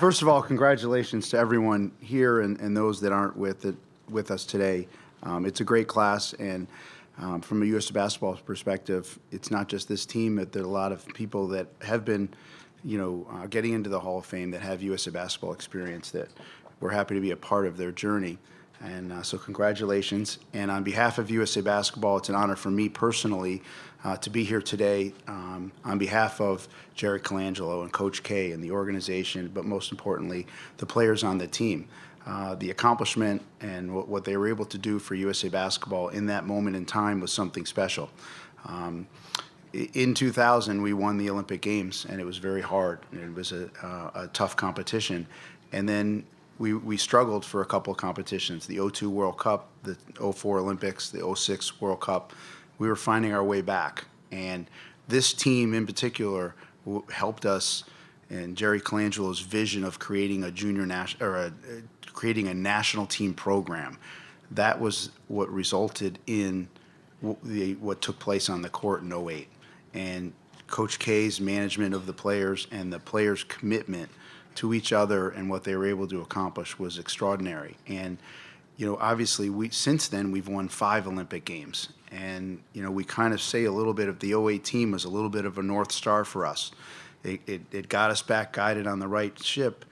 First of all, congratulations to everyone here and those that aren't with us today. It's a great class, and from a U.S. basketball perspective, it's not just this team, but there are a lot of people that have been, getting into the Hall of Fame that have U.S. basketball experience that we're happy to be a part of their journey. And so congratulations. And on behalf of USA Basketball, it's an honor for me personally to be here today on behalf of Jerry Colangelo and Coach K and the organization, but most importantly, the players on the team. The accomplishment and what they were able to do for USA Basketball in that moment in time was something special. In 2000, we won the Olympic Games, and it was very hard. It was a tough competition. And then we struggled for a couple of competitions, the '02 World Cup, the '04 Olympics, the '06 World Cup. We were finding our way back. And this team in particular helped us, and Jerry Colangelo's vision of creating creating a national team program. That was what resulted in what took place on the court in '08. And Coach K's management of the players and the players' commitment to each other and what they were able to accomplish was extraordinary. And obviously since then we've won 5 Olympic Games, and we kind of say a little bit of the '08 team was a little bit of a North Star for us. It got us back guided on the right ship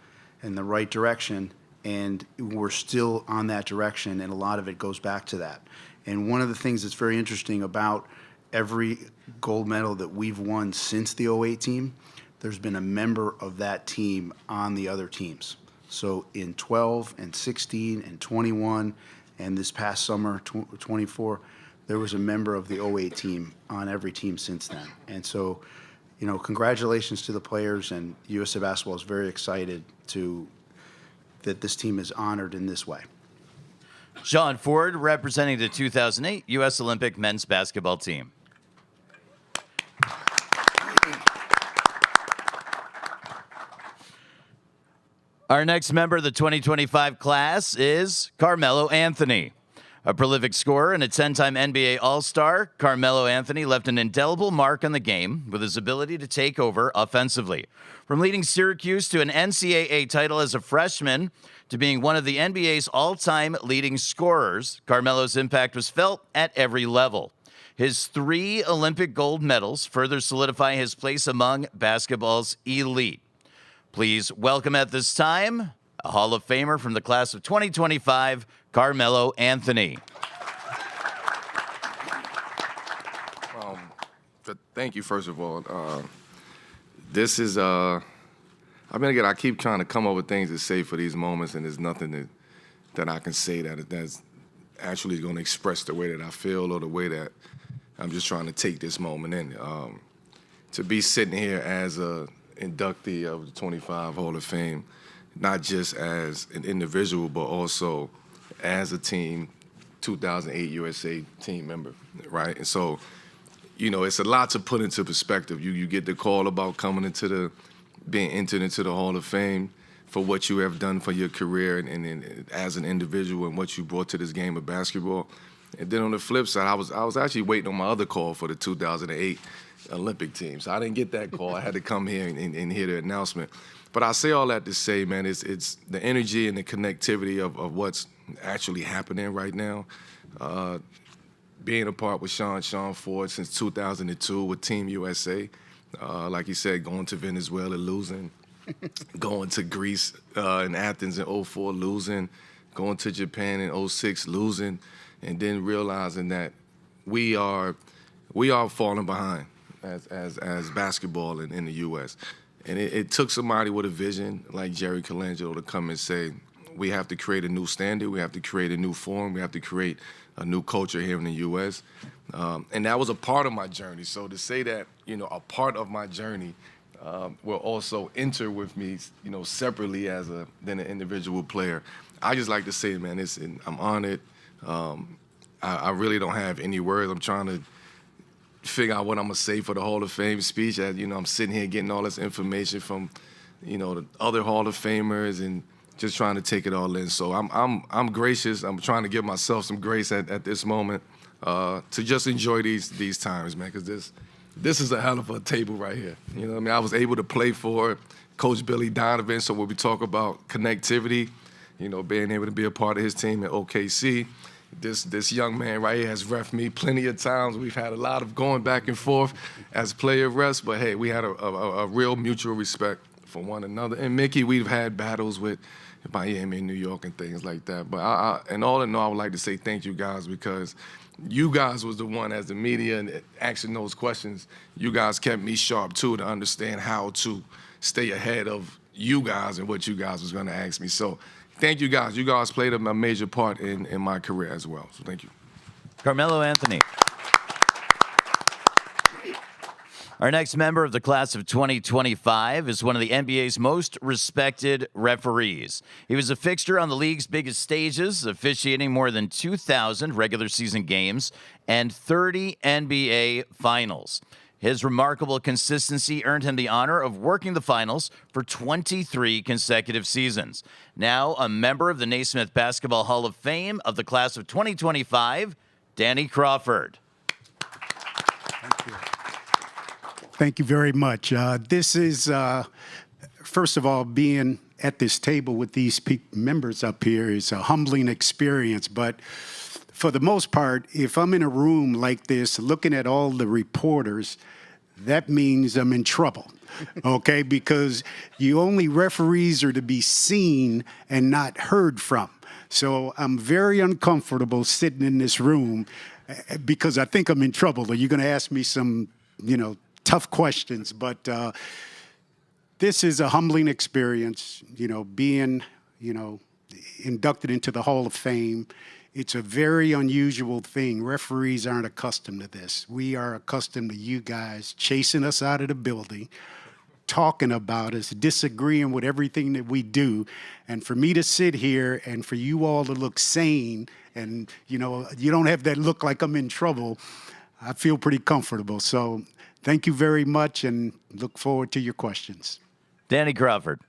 in the right direction, and we're still on that direction, and a lot of it goes back to that. And one of the things that's very interesting about every gold medal that we've won since the '08 team, there's been a member of that team on the other teams. So in 12 and 16 and 21 and this past summer, 24, there was a member of the '08 team on every team since then. And so, congratulations to the players, and USA Basketball is very excited that this team is honored in this way. John Ford, representing the 2008 U.S. Olympic men's basketball team. Our next member of the 2025 class is Carmelo Anthony. A prolific scorer and a 10-time NBA All-Star, Carmelo Anthony left an indelible mark on the game with his ability to take over offensively. From leading Syracuse to an NCAA title as a freshman to being one of the NBA's all-time leading scorers, Carmelo's impact was felt at every level. His 3 Olympic gold medals further solidify his place among basketball's elite. Please welcome at this time a Hall of Famer from the class of 2025, Carmelo Anthony. Thank you, first of all. This is, I keep trying to come up with things to say for these moments, and there's nothing that I can say that's actually going to express the way that I feel or the way that I'm just trying to take this moment in. To be sitting here as a inductee of the 25 Hall of Fame, not just as an individual, but also as a team, 2008 USA team member, right? And so, it's a lot to put into perspective. You get the call about being entered into the Hall of Fame for what you have done for your career and as an individual and what you brought to this game of basketball. And then on the flip side, I was actually waiting on my other call for the 2008 Olympic team. So I didn't get that call. I had to come here and hear the announcement. But I say all that to say, man, it's the energy and the connectivity of what's actually happening right now. Being a part with Sean Ford since 2002 with Team USA. Like you said, going to Venezuela, losing. Going to Greece in Athens in '04, losing. Going to Japan in '06, losing. And then realizing that we are falling behind as basketball in the U.S. And it took somebody with a vision like Jerry Colangelo to come and say, we have to create a new standard, we have to create a new form, we have to create a new culture here in the U.S. And that was a part of my journey. So to say that, a part of my journey will also enter with me, separately than an individual player. I just like to say, man, I'm honored. I really don't have any words. I'm trying to figure out what I'm gonna say for the Hall of Fame speech. I'm sitting here getting all this information from, the other Hall of Famers and just trying to take it all in. So I'm gracious. I'm trying to give myself some grace at this moment to just enjoy these times, man. Because this is a hell of a table right here. I was able to play for it, Coach Billy Donovan. So when we talk about connectivity, being able to be a part of his team at OKC, this young man right here has ref me plenty of times. We've had a lot of going back and forth as player refs, but hey, we had a real mutual respect for one another. And Mickey, we've had battles with Miami and New York and things like that. But and all in all, I would like to say thank you guys, because you guys was the one, as the media and asking those questions, you guys kept me sharp too, to understand how to stay ahead of you guys and what you guys was going to ask me. So thank you guys. You guys played a major part in my career as well. So thank you. Carmelo Anthony. Our next member of the class of 2025 is one of the NBA's most respected referees. He was a fixture on the league's biggest stages, officiating more than 2,000 regular season games and 30 NBA finals. His remarkable consistency earned him the honor of working the finals for 23 consecutive seasons. Now a member of the Naismith Basketball Hall of Fame of the class of 2025, Danny Crawford. Thank you. Thank you very much. This is, first of all, being at this table with these members up here is a humbling experience. But for the most part, if I'm in a room like this looking at all the reporters, that means I'm in trouble, okay? Because referees are to be seen and not heard from. So I'm very uncomfortable sitting in this room because I think I'm in trouble. Are you going to ask me some, tough questions? But this is a humbling experience, being, inducted into the Hall of Fame. It's a very unusual thing. Referees aren't accustomed to this. We are accustomed to you guys chasing us out of the building, talking about us, disagreeing with everything that we do. And for me to sit here and for you all to look sane and, you don't have that look like I'm in trouble, I feel pretty comfortable. So thank you very much and look forward to your questions. Danny Crawford.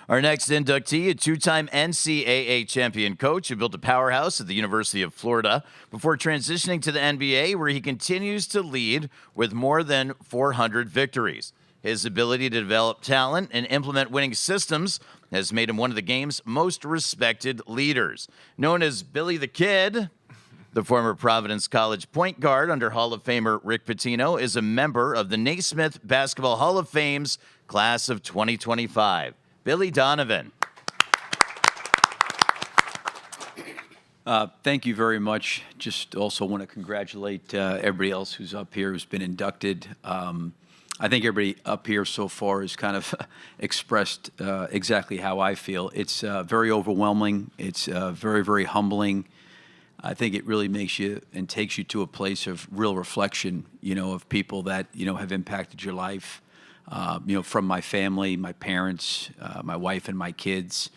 Our next inductee, a two-time NCAA champion coach who built a powerhouse at the University of Florida before transitioning to the NBA, where he continues to lead with more than 400 victories. His ability to develop talent and implement winning systems has made him one of the game's most respected leaders. Known as Billy the Kid, the former Providence College point guard under Hall of Famer Rick Pitino is a member of the Naismith Basketball Hall of Fame's class of 2025. Billy Donovan. Thank you very much. Just also want to congratulate everybody else who's up here who's been inducted. I think everybody up here so far has kind of expressed exactly how I feel. It's very overwhelming. It's very, very humbling. I think it really makes you and takes you to a place of real reflection, of people that, have impacted your life. From my family, my parents, my wife and my kids.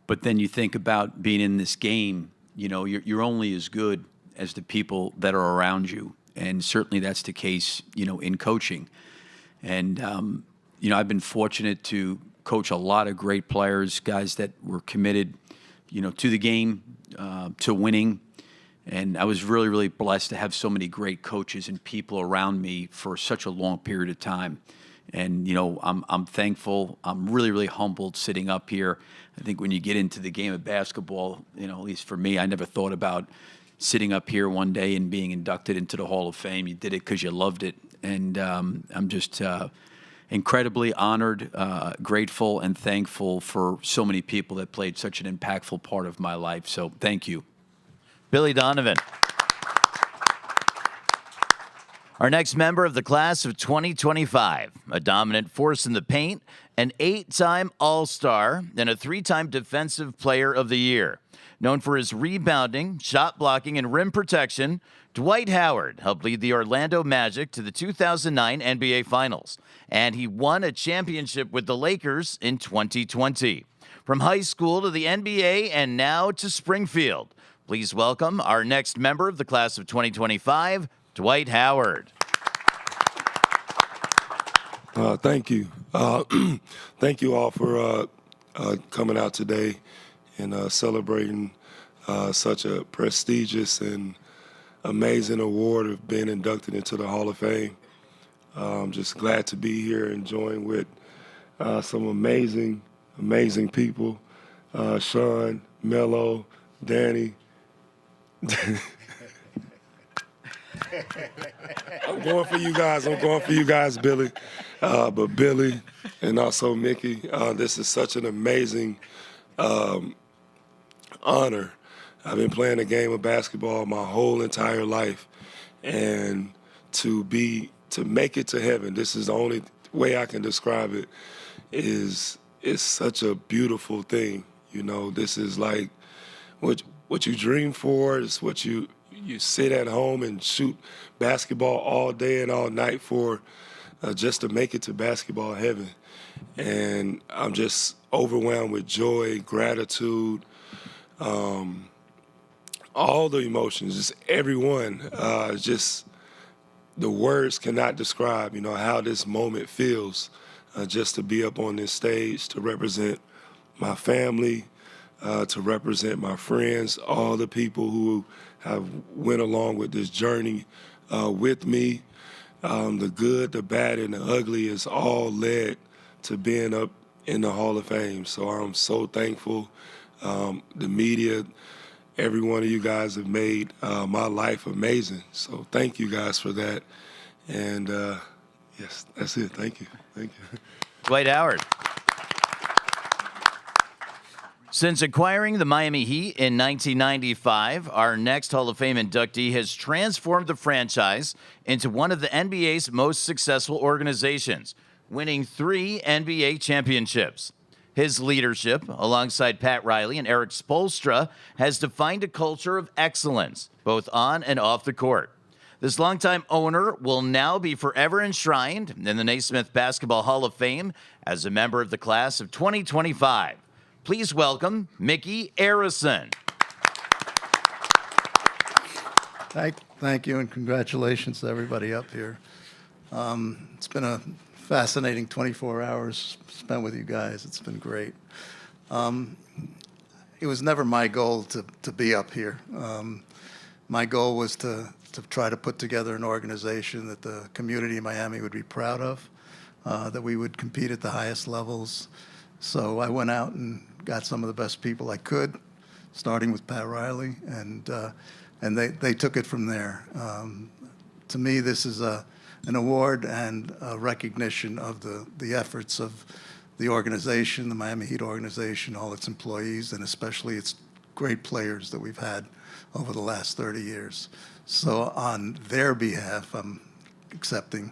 But then you think about being in this game, you're only as good as the people that are around you. And certainly that's the case, in coaching. And, I've been fortunate to coach a lot of great players, guys that were committed, to the game, to winning. And I was really, really blessed to have so many great coaches and people around me for such a long period of time. And, I'm thankful. I'm really, really humbled sitting up here. I think when you get into the game of basketball, at least for me, I never thought about sitting up here one day and being inducted into the Hall of Fame. You did it because you loved it. And I'm just incredibly honored, grateful, and thankful for so many people that played such an impactful part of my life. So thank you. Billy Donovan. Our next member of the class of 2025, a dominant force in the paint, an 8-time All-Star, and a 3-time Defensive Player of the Year. Known for his rebounding, shot blocking, and rim protection, Dwight Howard helped lead the Orlando Magic to the 2009 NBA Finals, and he won a championship with the Lakers in 2020. From high school to the NBA and now to Springfield, please welcome our next member of the class of 2025, Dwight Howard. Thank you. Thank you all for coming out today and celebrating such a prestigious and amazing award of being inducted into the Hall of Fame. Just glad to be here, enjoying with some amazing, amazing people. Sean, Melo, Danny. I'm going for you guys. I'm going for you guys, Billy. But Billy and also Mickey, this is such an amazing honor. I've been playing the game of basketball my whole entire life, and to make it to heaven, this is the only way I can describe it, is it's such a beautiful thing. You know, this is like what you dream for. It's what you sit at home and shoot basketball all day and all night for, just to make it to basketball heaven. And I'm just overwhelmed with joy, gratitude, all the emotions, just everyone. Just the words cannot describe, you know, how this moment feels, just to be up on this stage, to represent my family, to represent my friends, all the people who have went along with this journey with me. The good, the bad, and the ugly is all led to being up in the Hall of Fame. So I'm so thankful. The media, every one of you guys have made my life amazing. So thank you guys for that. And yes, that's it. Thank you. Thank you. Dwight Howard. Since acquiring the Miami Heat in 1995, our next Hall of Fame inductee has transformed the franchise into one of the NBA's most successful organizations, winning 3 NBA championships. His leadership, alongside Pat Riley and Eric Spoelstra, has defined a culture of excellence, both on and off the court. This longtime owner will now be forever enshrined in the Naismith Basketball Hall of Fame as a member of the class of 2025. Please welcome Mickey Arison. Thank you, and congratulations to everybody up here. It's been a fascinating 24 hours spent with you guys. It's been great. It was never my goal to be up here. My goal was to try to put together an organization that the community in Miami would be proud of, that we would compete at the highest levels. So I went out and got some of the best people I could, starting with Pat Riley, and they took it from there. To me, this is an award and a recognition of the efforts of the organization, the Miami Heat organization, all its employees, and especially its great players that we've had over the last 30 years. So on their behalf, I'm accepting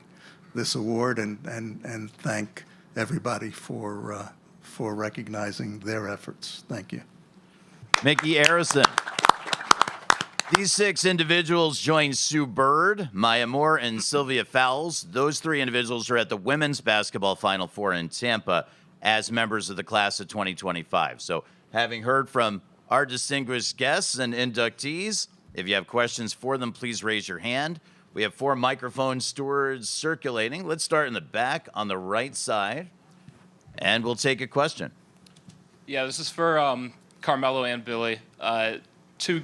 this award and thank everybody for recognizing their efforts. Thank you. Mickey Arison. These 6 individuals join Sue Bird, Maya Moore, and Sylvia Fowles. Those 3 individuals are at the Women's Basketball Final Four in Tampa as members of the class of 2025. So having heard from our distinguished guests and inductees, if you have questions for them, please raise your hand. We have 4 microphone stewards circulating. Let's start in the back on the right side, and we'll take a question. Yeah, this is for Carmelo and Billy. 2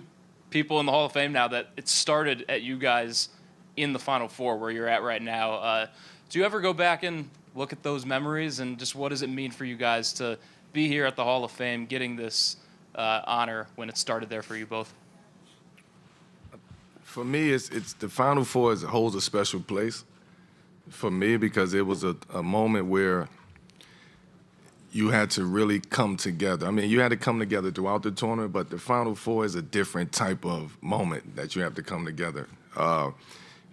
people in the Hall of Fame now that it started at you guys in the Final Four where you're at right now. Do you ever go back and look at those memories, and just what does it mean for you guys to be here at the Hall of Fame getting this honor when it started there for you both? For me, it's the Final Four holds a special place for me because it was a moment where you had to really come together. I mean, you had to come together throughout the tournament, but the Final Four is a different type of moment that you have to come together.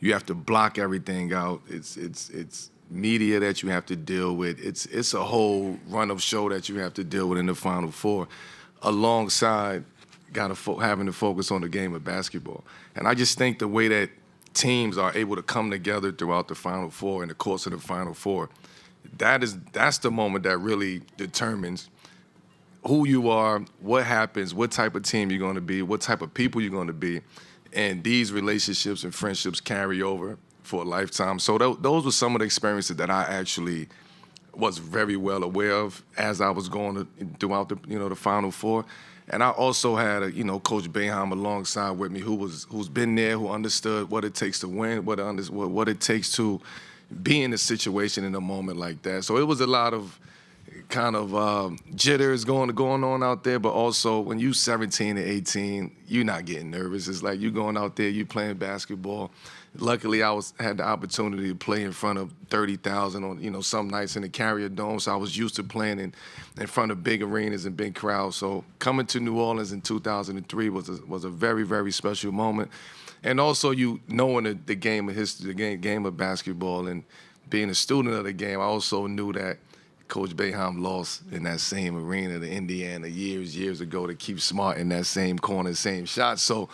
You have to block everything out. It's media that you have to deal with. It's a whole run of show that you have to deal with in the Final Four, alongside having to focus on the game of basketball. And I just think the way that teams are able to come together throughout the Final Four in the course of the Final Four, that's the moment that really determines who you are, what happens, what type of team you're going to be, what type of people you're going to be. And these relationships and friendships carry over for a lifetime. So those were some of the experiences that I actually was very well aware of as I was going throughout the Final Four. And I also had Coach Boeheim alongside with me who's been there, who understood what it takes to win, what it takes to be in a situation in a moment like that. So it was a lot of kind of jitters going on out there, but also when you 17 and 18, you're not getting nervous. It's like you going out there, you playing basketball. Luckily, I had the opportunity to play in front of 30,000 on some nights in the Carrier Dome, so I was used to playing in front of big arenas and big crowds. So coming to New Orleans in 2003 was a very, very special moment. And also, you knowing the game of history, the game of basketball, and being a student of the game, I also knew that Coach Boeheim lost in that same arena to Indiana years ago to keep Smart in that same corner, same shot. So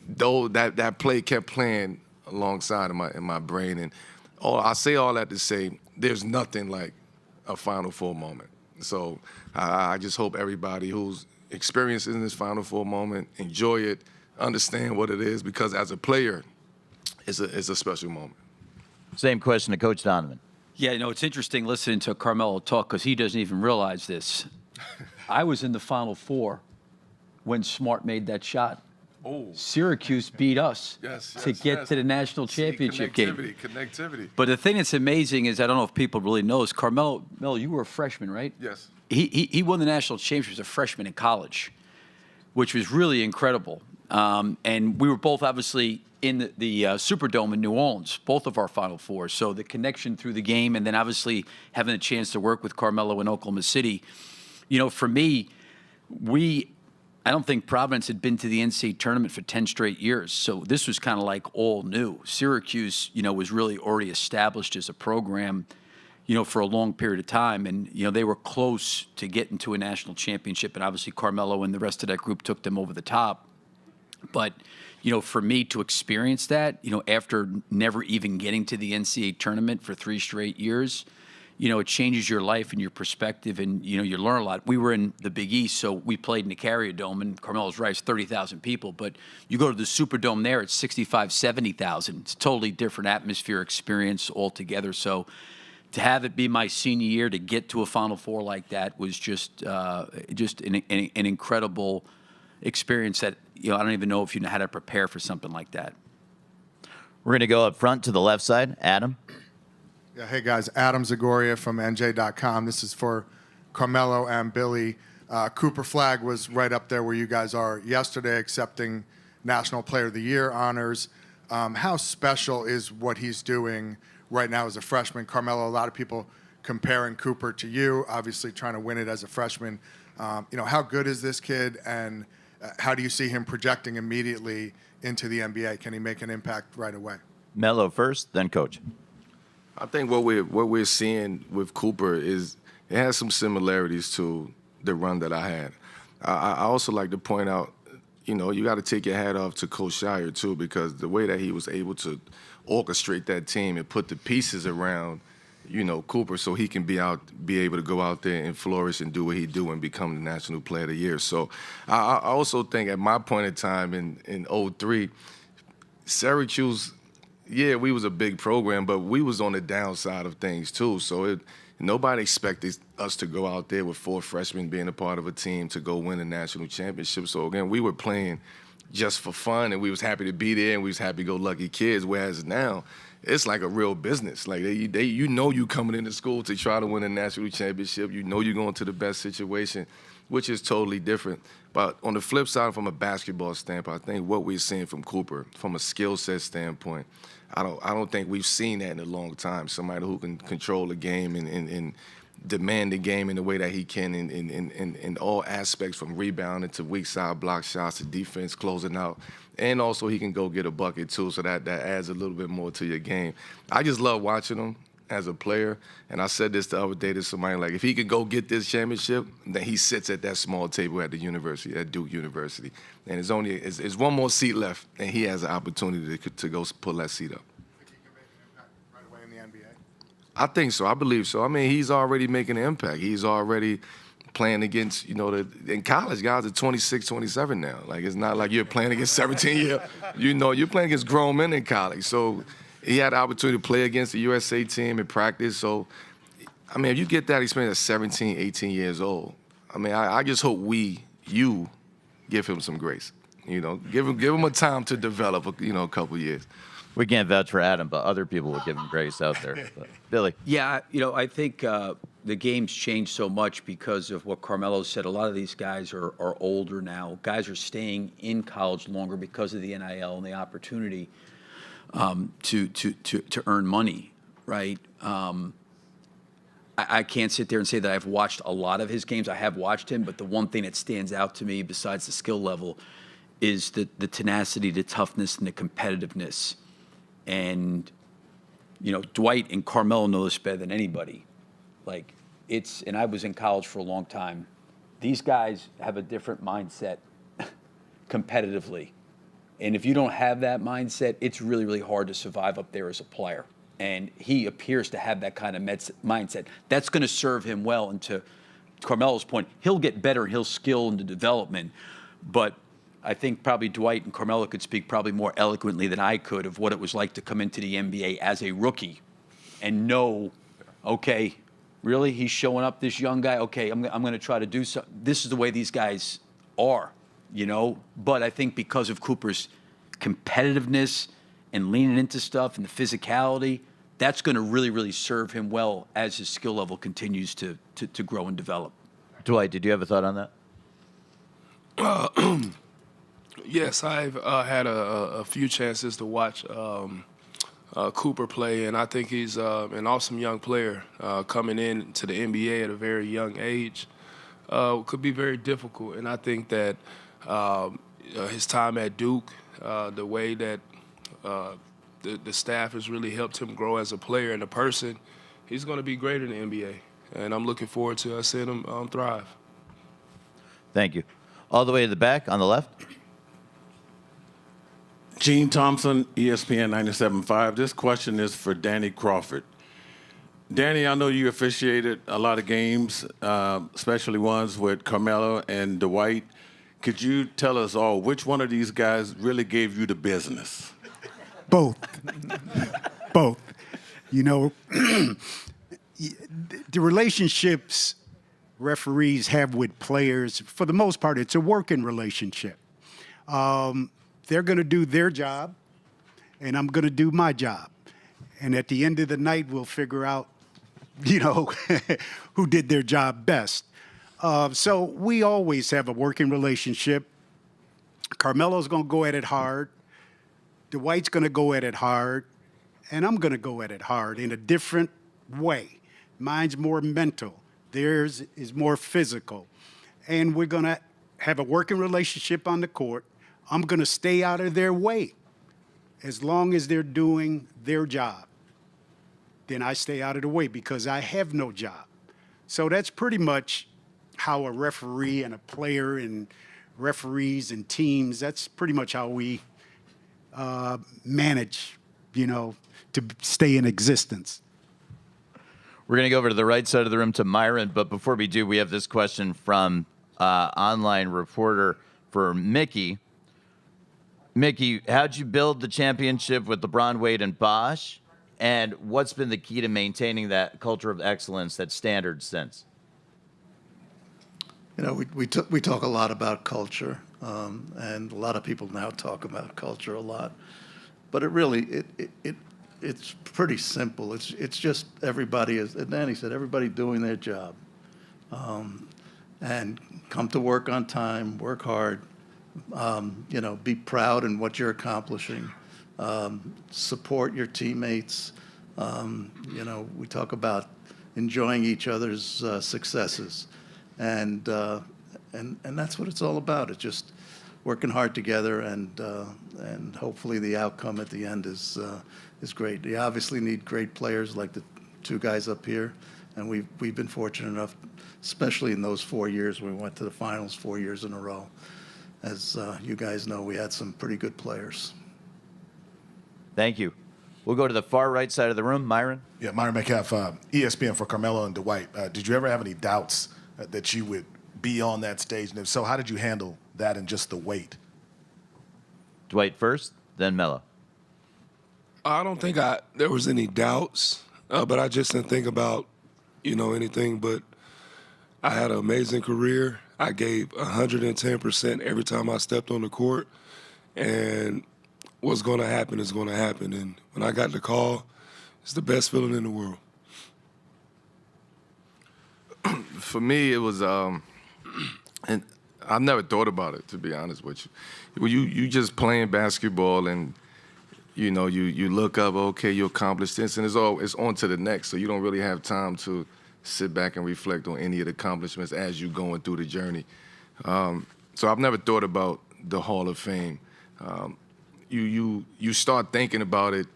though that play kept playing alongside in my brain, and I say all that to say there's nothing like a Final Four moment. So I just hope everybody who's experiencing this Final Four moment enjoy it, understand what it is, because as a player, it's a special moment. Same question to Coach Donovan. Yeah, it's interesting listening to Carmelo talk because he doesn't even realize this. I was in the Final Four when Smart made that shot. Oh. Syracuse beat us to get to the national championship game. Connectivity. But the thing that's amazing is, I don't know if people really know, is Carmelo, you were a freshman, right? Yes. He won the national championship as a freshman in college, which was really incredible. And we were both obviously in the Superdome in New Orleans, both of our Final Fours. So the connection through the game, and then obviously having the chance to work with Carmelo in Oklahoma City. For me, I don't think Providence had been to the NCAA tournament for 10 straight years. So this was kind of like all new. Syracuse, was really already established as a program, for a long period of time. And, they were close to getting to a national championship. And obviously Carmelo and the rest of that group took them over the top. But, for me to experience that, after never even getting to the NCAA tournament for 3 straight years, it changes your life and your perspective, and, you learn a lot. We were in the Big East, so we played in the Carrier Dome, and Carmelo's right, it's 30,000 people. But you go to the Superdome there, it's 65, 70,000. It's a totally different atmosphere experience altogether. So to have it be my senior year, to get to a Final Four like that was just an incredible experience that, I don't even know if you know how to prepare for something like that. We're going to go up front to the left side. Adam. Yeah, hey guys, Adam Zagoria from NJ.com. This is for Carmelo and Billy. Cooper Flagg was right up there where you guys are yesterday, accepting National Player of the Year honors. How special is what he's doing right now as a freshman? Carmelo, a lot of people comparing Cooper to you, obviously trying to win it as a freshman. How good is this kid, and how do you see him projecting immediately into the NBA? Can he make an impact right away? Melo first, then Coach. I think what we're seeing with Cooper is it has some similarities to the run that I had. I also like to point out, you got to take your hat off to Coach Shire too, because the way that he was able to orchestrate that team and put the pieces around, Cooper, so he can be able to go out there and flourish and do what he do and become the National Player of the Year. So I also think at my point in time in 03, Syracuse, yeah, we was a big program, but we was on the downside of things too. So nobody expected us to go out there with 4 freshmen being a part of a team to go win a national championship. So again, we were playing just for fun, and we was happy to be there, and we was happy-go-lucky kids. Whereas now, it's like a real business. Like you coming into school to try to win a national championship. You're going to the best situation, which is totally different. But on the flip side, from a basketball standpoint, I think what we're seeing from Cooper, from a skill set standpoint, I don't think we've seen that in a long time. Somebody who can control the game and demand the game in the way that he can in all aspects, from rebounding to weak side block shots to defense closing out. And also he can go get a bucket too, so that adds a little bit more to your game. I just love watching him as a player. And I said this the other day to somebody, like, if he could go get this championship, then he sits at that small table at the university, at Duke University. And it's one more seat left, and he has an opportunity to go pull that seat up. Think he can make an impact right away in the NBA? I think so. I believe so. I mean, he's already making an impact. He's already playing against, in college, guys are 26, 27 now. Like, it's not like you're playing against 17-year. You're playing against grown men in college. So he had the opportunity to play against the USA team in practice. So, I mean, if you get that experience at 17, 18 years old, I mean, I just hope you give him some grace. Give him a time to develop, a couple years. We can't vouch for Adam, but other people will give him grace out there. But, Billy. Yeah, I think the game's changed so much because of what Carmelo said. A lot of these guys are older now. Guys are staying in college longer because of the NIL and the opportunity to earn money, right? I can't sit there and say that I've watched a lot of his games. I have watched him, but the one thing that stands out to me, besides the skill level, is the tenacity, the toughness, and the competitiveness. And, Dwight and Carmelo know this better than anybody. Like, and I was in college for a long time. These guys have a different mindset competitively. And if you don't have that mindset, it's really, really hard to survive up there as a player. And he appears to have that kind of mindset. That's going to serve him well. And to Carmelo's point, he'll get better and he'll skill into development. But I think probably Dwight and Carmelo could speak probably more eloquently than I could of what it was like to come into the NBA as a rookie and know, okay, really, he's showing up, this young guy. Okay, I'm going to try to do something. This is the way these guys are, But I think because of Cooper's competitiveness and leaning into stuff and the physicality, that's going to really, really serve him well as his skill level continues to grow and develop. Dwight, did you have a thought on that? Yes, I've had a few chances to watch Cooper play, and I think he's an awesome young player coming in to the NBA at a very young age. Could be very difficult, and I think that his time at Duke, the way that the staff has really helped him grow as a player and a person, he's going to be great in the NBA, and I'm looking forward to seeing him thrive. Thank you. All the way to the back on the left. Gene Thompson, ESPN 97.5. This question is for Danny Crawford. Danny, I know you officiated a lot of games, especially ones with Carmelo and Dwight. Could you tell us all which one of these guys really gave you the business? Both. Both. The relationships referees have with players, for the most part, it's a working relationship. They're going to do their job, and I'm going to do my job. And at the end of the night, we'll figure out, who did their job best. So we always have a working relationship. Carmelo's going to go at it hard. Dwight's going to go at it hard. And I'm going to go at it hard in a different way. Mine's more mental. Theirs is more physical. And we're going to have a working relationship on the court. I'm going to stay out of their way as long as they're doing their job. Then I stay out of the way because I have no job. So that's pretty much how a referee and a player and referees and teams, that's pretty much how we manage, to stay in existence. We're going to go over to the right side of the room to Myron, but before we do, we have this question from online reporter for Mickey. Mickey, how'd you build the championship with LeBron, Wade, and Bosh? And what's been the key to maintaining that culture of excellence, that standard since? We talk a lot about culture, and a lot of people now talk about culture a lot. But it's pretty simple. It's just everybody, as Danny said, everybody doing their job, and come to work on time, work hard. Be proud in what you're accomplishing. Support your teammates. We talk about enjoying each other's successes, and that's what it's all about. It's just working hard together, and hopefully the outcome at the end is great. You obviously need great players like the two guys up here, and we've been fortunate enough, especially in those 4 years when we went to the finals 4 years in a row. As you guys know, we had some pretty good players. Thank you. We'll go to the far right side of the room. Myron? Yeah, Myron Metcalf, ESPN for Carmelo and Dwight. Did you ever have any doubts that you would be on that stage? And if so, how did you handle that and just the weight? Dwight first, then Melo. I don't think there was any doubts, but I just didn't think about, anything. But I had an amazing career. I gave 110% every time I stepped on the court, and what's going to happen is going to happen. And when I got the call, it's the best feeling in the world. For me, it was, and I've never thought about it, to be honest with you. When you just playing basketball and, you know, you look up, okay, you accomplished this, and it's on to the next. So you don't really have time to sit back and reflect on any of the accomplishments as you're going through the journey. So I've never thought about the Hall of Fame. You start thinking about it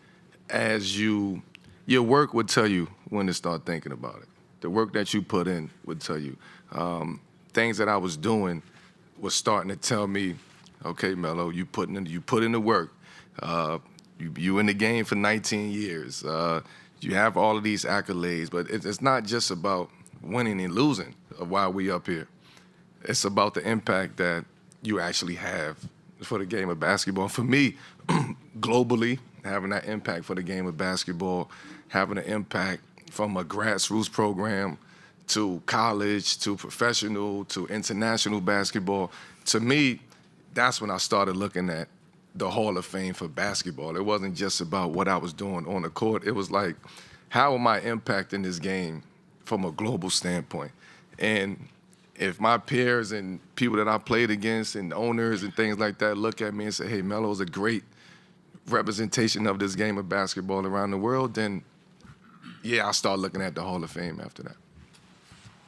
as your work would tell you when to start thinking about it. The work that you put in would tell you. Things that I was doing was starting to tell me, okay, Melo, you put in the work. You in the game for 19 years. You have all of these accolades, but it's not just about winning and losing while we up here. It's about the impact that you actually have for the game of basketball. For me, globally, having that impact for the game of basketball, having an impact from a grassroots program to college to professional to international basketball, to me, that's when I started looking at the Hall of Fame for basketball. It wasn't just about what I was doing on the court. It was like, how am I impacting this game from a global standpoint? And if my peers and people that I played against and owners and things like that look at me and say, hey, Melo's a great representation of this game of basketball around the world, then yeah, I'll start looking at the Hall of Fame after that.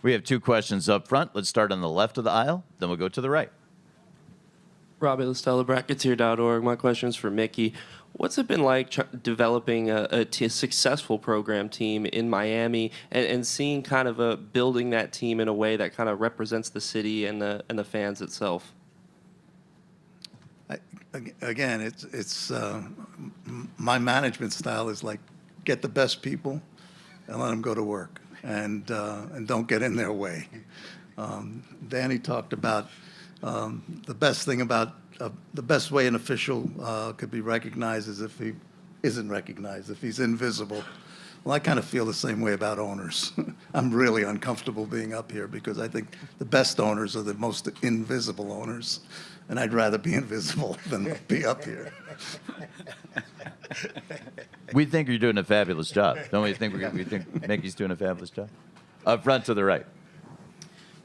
We have two questions up front. Let's start on the left of the aisle, then we'll go to the right. Robbie Listella, Bracketeer.org. My question is for Mickey. What's it been like developing a successful program team in Miami and seeing kind of building that team in a way that kind of represents the city and the fans itself? Again, it's my management style is like get the best people and let them go to work and don't get in their way. Danny talked about the best thing about the best way an official could be recognized is if he isn't recognized, if he's invisible. Well, I kind of feel the same way about owners. I'm really uncomfortable being up here because I think the best owners are the most invisible owners, and I'd rather be invisible than be up here. We think you're doing a fabulous job. Don't we think Mickey's doing a fabulous job? Up front to the right.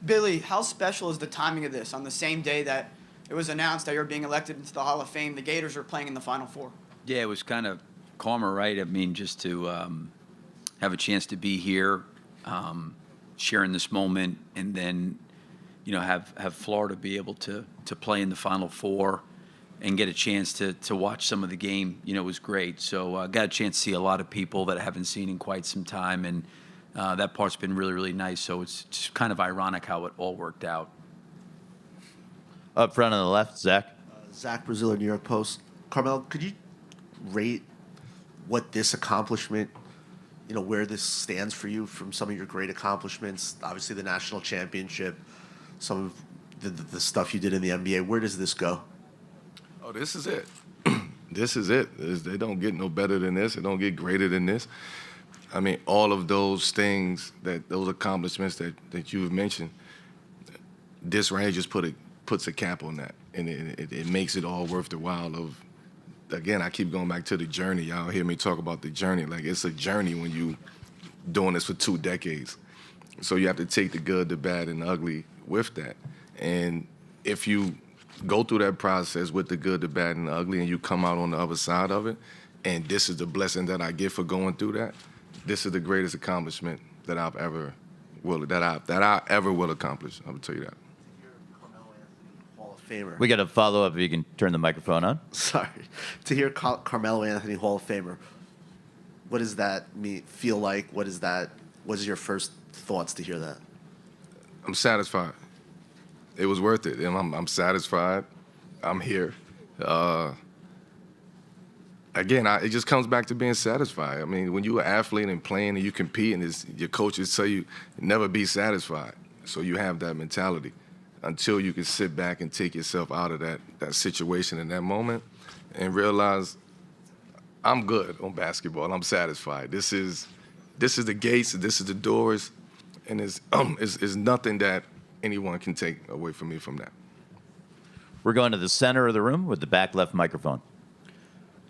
Billy, how special is the timing of this? On the same day that it was announced that you're being elected into the Hall of Fame, the Gators are playing in the Final Four. Yeah, it was kind of karma, right? I mean, just to have a chance to be here, sharing this moment, and then, you know, have Florida be able to play in the Final Four and get a chance to watch some of the game, you know, was great. So I got a chance to see a lot of people that I haven't seen in quite some time, and that part's been really, really nice. So it's just kind of ironic how it all worked out. Up front on the left, Zach. Zach Braziller, New York Post. Carmelo, could you rate what this accomplishment, you know, where this stands for you from some of your great accomplishments? Obviously, the national championship, some of the stuff you did in the NBA. Where does this go? Oh, this is it. This is it. They don't get no better than this. They don't get greater than this. I mean, all of those things, those accomplishments that you've mentioned, this right here just puts a cap on that, and it makes it all worth the while of, again, I keep going back to the journey. Y'all hear me talk about the journey. Like, it's a journey when you doing this for 2 decades. So you have to take the good, the bad, and the ugly with that. And if you go through that process with the good, the bad, and the ugly, and you come out on the other side of it, and this is the blessing that I get for going through that, this is the greatest accomplishment that I ever will accomplish. I will tell you that. Hall of Famer. We got a follow-up if you can turn the microphone on. Sorry. To hear Carmelo Anthony Hall of Famer, what does that feel like? What is your first thoughts to hear that? I'm satisfied. It was worth it. And I'm satisfied. I'm here. Again, it just comes back to being satisfied. I mean, when you're an athlete and playing and you compete, and your coaches tell you never be satisfied. So you have that mentality until you can sit back and take yourself out of that situation in that moment and realize I'm good on basketball. I'm satisfied. This is the gates. This is the doors, and it's nothing that anyone can take away from me from that. We're going to the center of the room with the back left microphone.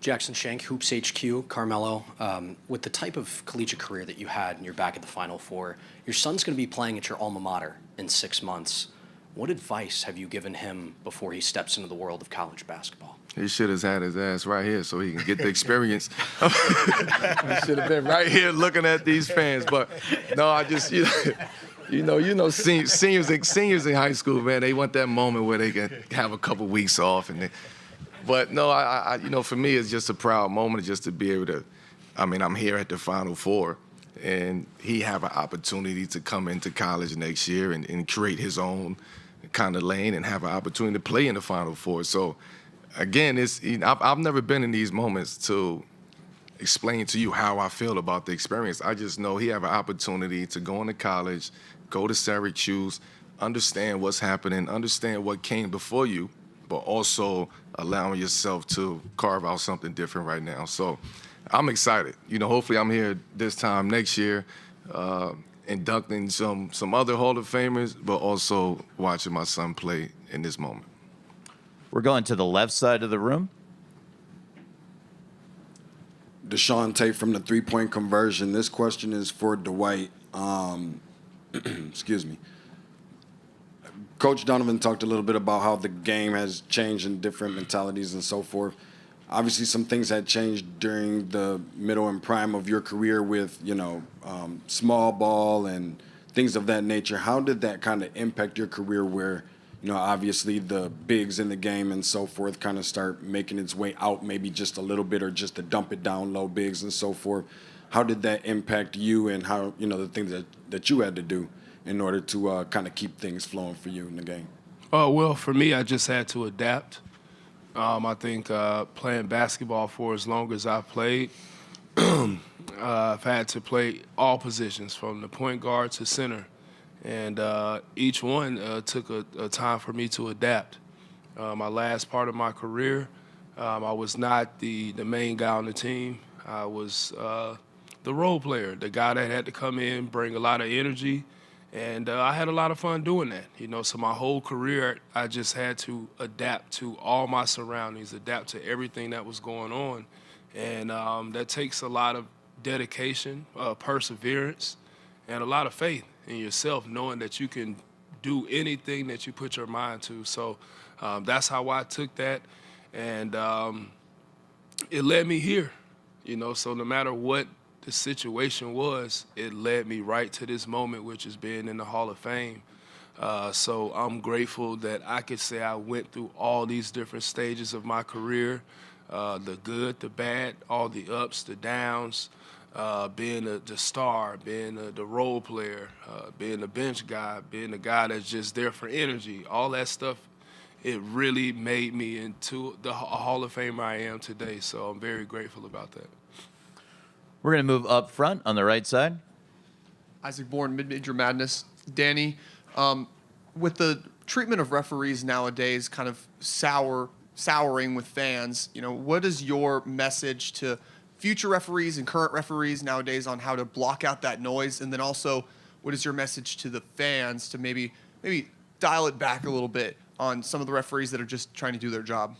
Jackson Shank, Hoops HQ, Carmelo. With the type of collegiate career that you had and you're back at the Final Four, your son's going to be playing at your alma mater in 6 months. What advice have you given him before he steps into the world of college basketball? He should have had his ass right here so he can get the experience. He should have been right here looking at these fans. But no, I just, seniors in high school, man, they want that moment where they can have a couple weeks off. But no, I for me, it's just a proud moment just to be able to. I mean, I'm here at the Final Four, and he have an opportunity to come into college next year and create his own kind of lane and have an opportunity to play in the Final Four. So, again, I've never been in these moments to explain to you how I feel about the experience. I just know he have an opportunity to go into college, go to Syracuse, understand what's happening, understand what came before you, but also allowing yourself to carve out something different right now. So I'm excited. Hopefully I'm here this time next year, inducting some other Hall of Famers, but also watching my son play in this moment. We're going to the left side of the room. Deshaun Tate from the three-point conversion. This question is for Dwight. Excuse me. Coach Donovan talked a little bit about how the game has changed in different mentalities and so forth. Obviously, some things had changed during the middle and prime of your career with, small ball and things of that nature. How did that kind of impact your career where, obviously the bigs in the game and so forth kind of start making its way out maybe just a little bit or just to dump it down low bigs and so forth? How did that impact you and how, the things that you had to do in order to kind of keep things flowing for you in the game? Well, for me, I just had to adapt. I think playing basketball for as long as I've played, I've had to play all positions from the point guard to center. And each one took a time for me to adapt. My last part of my career, I was not the main guy on the team. I was the role player, the guy that had to come in, bring a lot of energy, and I had a lot of fun doing that. So my whole career, I just had to adapt to all my surroundings, adapt to everything that was going on, and that takes a lot of dedication, perseverance, and a lot of faith in yourself, knowing that you can do anything that you put your mind to. So that's how I took that, and it led me here. So no matter what the situation was, it led me right to this moment, which is being in the Hall of Fame. So I'm grateful that I could say I went through all these different stages of my career, the good, the bad, all the ups, the downs, being the star, being the role player, being the bench guy, being the guy that's just there for energy, all that stuff. It really made me into the Hall of Famer I am today. So I'm very grateful about that. We're going to move up front on the right side. Isaac Bourne, Mid-Major Madness. Danny, with the treatment of referees nowadays kind of souring with fans, what is your message to future referees and current referees nowadays on how to block out that noise? And then also, what is your message to the fans to maybe dial it back a little bit on some of the referees that are just trying to do their job?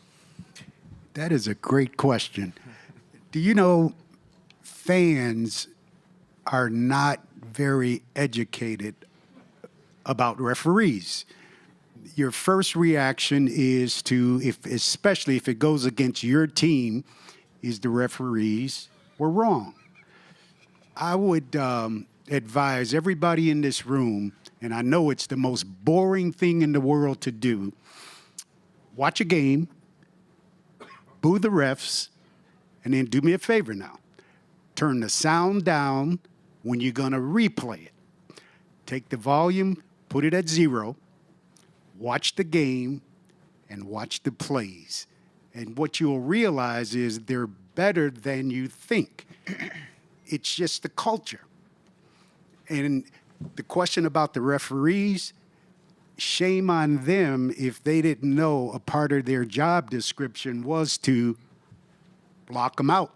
That is a great question. Do you know fans are not very educated about referees? Your first reaction is especially if it goes against your team, is the referees were wrong. I would advise everybody in this room, and I know it's the most boring thing in the world to do, watch a game, boo the refs, and then do me a favor now. Turn the sound down when you're going to replay it. Take the volume, put it at 0, watch the game, and watch the plays. And what you'll realize is they're better than you think. It's just the culture. And the question about the referees, shame on them if they didn't know a part of their job description was to block them out.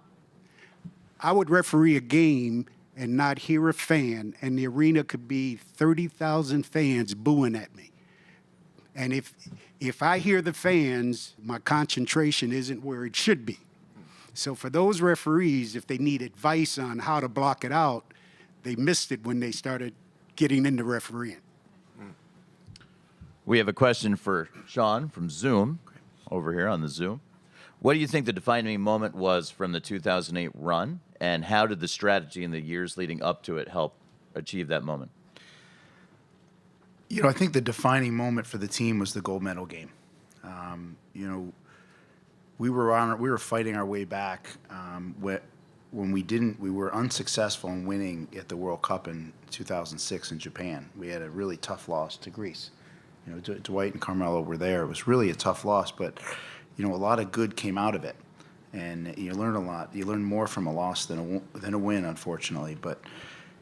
I would referee a game and not hear a fan, and the arena could be 30,000 fans booing at me. And if I hear the fans, my concentration isn't where it should be. So for those referees, if they need advice on how to block it out, they missed it when they started getting into refereeing. We have a question for Sean from Zoom, over here on the Zoom. What do you think the defining moment was from the 2008 run, and how did the strategy in the years leading up to it help achieve that moment? I think the defining moment for the team was the gold medal game. We were fighting our way back when we were unsuccessful in winning at the World Cup in 2006 in Japan. We had a really tough loss to Greece. Dwight and Carmelo were there. It was really a tough loss, but a lot of good came out of it, and you learn a lot. You learn more from a loss than a win, unfortunately. But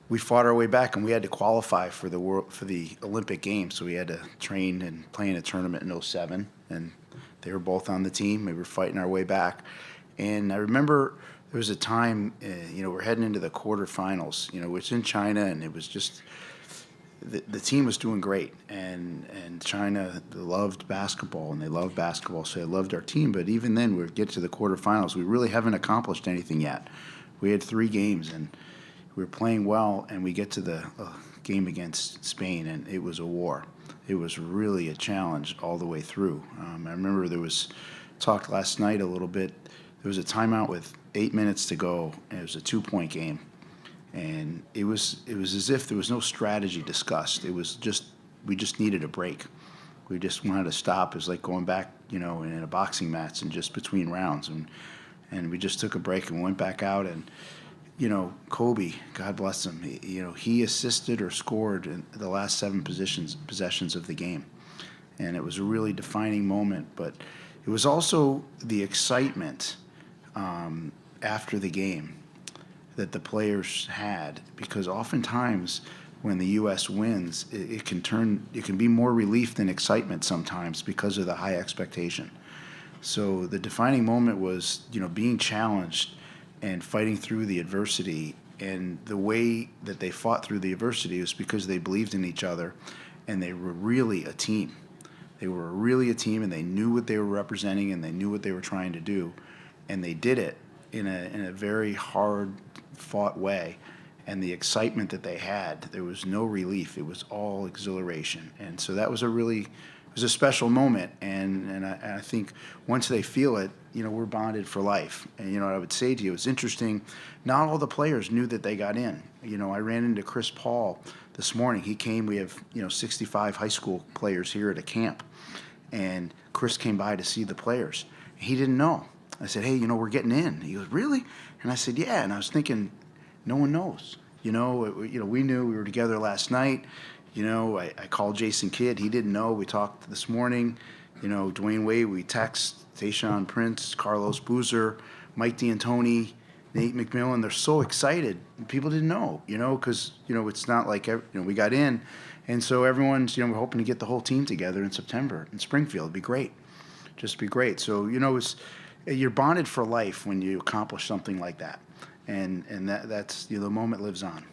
we fought our way back, and we had to qualify for the Olympic Games. So we had to train and play in a tournament in 2007, and they were both on the team. We were fighting our way back, and I remember there was a time, we're heading into the quarterfinals. It's in China, and it was just. The team was doing great, and China loved basketball, and they loved basketball, so they loved our team. But even then, we get to the quarterfinals. We really haven't accomplished anything yet. We had 3 games, and we were playing well, and we get to the game against Spain, and it was a war. It was really a challenge all the way through. I remember there was talk last night a little bit. There was a timeout with 8 minutes to go, and it was a 2-point game. And it was as if there was no strategy discussed. It was just we just needed a break. We just wanted to stop. It was like going back, in a boxing match and just between rounds. And we just took a break and went back out. And Kobe, God bless him, he assisted or scored in the last 7 possessions of the game, and it was a really defining moment. But it was also the excitement after the game that the players had, because oftentimes when the U.S. wins, it can be more relief than excitement sometimes because of the high expectation. So the defining moment was, being challenged and fighting through the adversity. And the way that they fought through the adversity was because they believed in each other, and they were really a team. They were really a team, and they knew what they were representing, and they knew what they were trying to do, and they did it in a very hard-fought way. And the excitement that they had, there was no relief. It was all exhilaration. And so that was it was a special moment. And I think once they feel it, we're bonded for life. And, I would say to you, it's interesting, not all the players knew that they got in. I ran into Chris Paul this morning. He came, we have, 65 high school players here at a camp. And Chris came by to see the players. He didn't know. I said, hey, we're getting in. He goes, really? And I said, yeah. And I was thinking, no one knows. We knew we were together last night. I called Jason Kidd. He didn't know. We talked this morning. Dwayne Wade, we text Tayshaun Prince, Carlos Boozer, Mike D'Antoni, Nate McMillan. They're so excited. People didn't know, because, it's not like, we got in. And so everyone's, we're hoping to get the whole team together in September in Springfield. It'd be great. Just be great. So, you're bonded for life when you accomplish something like that. And that's the moment lives on.